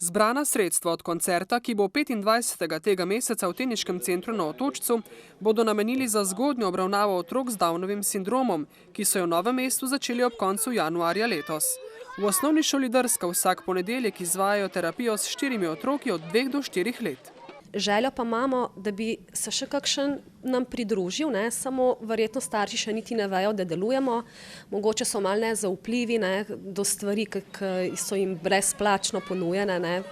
Zbrana sredstva od koncerta, ki bo 25. tega meseca v Teniškem centru na Otočcu, bodo namenili za zgodnjo obravnavo otrok z Downovim sindromom, ki so jo v Novem mestu začeli ob koncu januarja letos. V osnovni šoli Drska vsak ponedeljek izvajajo terapijo s 4 otroki od 2 do 4 let. Željo pa imamo, da bi se še kakšen nam pridružil, samo verjetno starši še niti ne vejo, da delujemo. Mogoče so malo nezaupljivi do stvari, ki so jim brezplačno ponujene.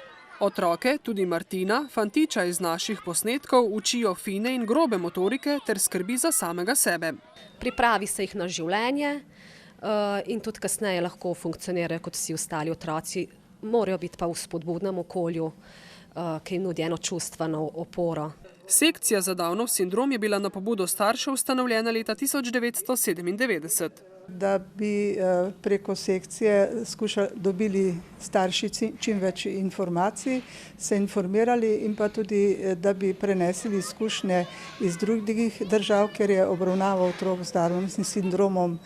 Otroke, tudi Martina, fantiča iz naših posnetkov, učijo fine in grobe motorike ter skrbi za samega sebe. Pripravi se jih na življenje in tudi kasneje lahko funkcionirajo kot vsi ostali otroci. Morajo biti pa v spodbudnem okolju, ki jim nudi eno čustveno oporo. Sekcija za Downov sindrom je bila na pobudo staršev ustanovljena leta 1997. Da bi preko sekcije dobili starši čim več informacij, se informirali in pa tudi, da bi prenesli izkušnje iz drugih držav, ker je obravnava otrok z Downovim sindromom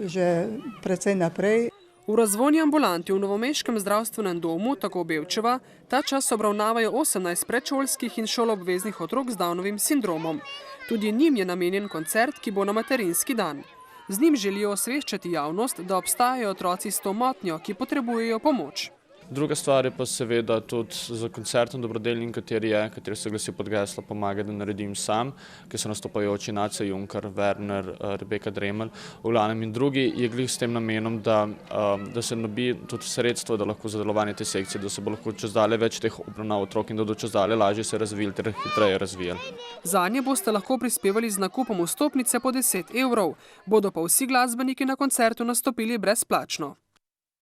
že precej naprej. V razvojni ambulanti v novomeškem zdravstvenem domu, tako Bevčeva, ta čas obravnavajo 18 predšolskih in šoloobveznih otrok z Downovim sindromom. Tudi njim je namenjen koncert, ki bo na materinski dan. Z njim želijo osveščati javnost, da obstajajo otroci s to motnjo, ki potrebujejo pomoč. Druga stvar je pa seveda tudi za koncertom dobrodelnim, kateri se glasi pod geslo Pomagaj, da naredim sam, ki so nastopajoči Nace Junkar, Werner, Rebeka Dremelj, Ulanem in drugi, je glih s tem namenom, da se dobi tudi sredstvo, da lahko za delovanje te sekcije, da se bo lahko čez dalje več teh obravnav otrok in da do čez dalje lažje se razvijali ter hitreje razvijali. Zanje boste lahko prispevali z nakupom vstopnice po 10 evrov, bodo pa vsi glasbeniki na koncertu nastopili brezplačno.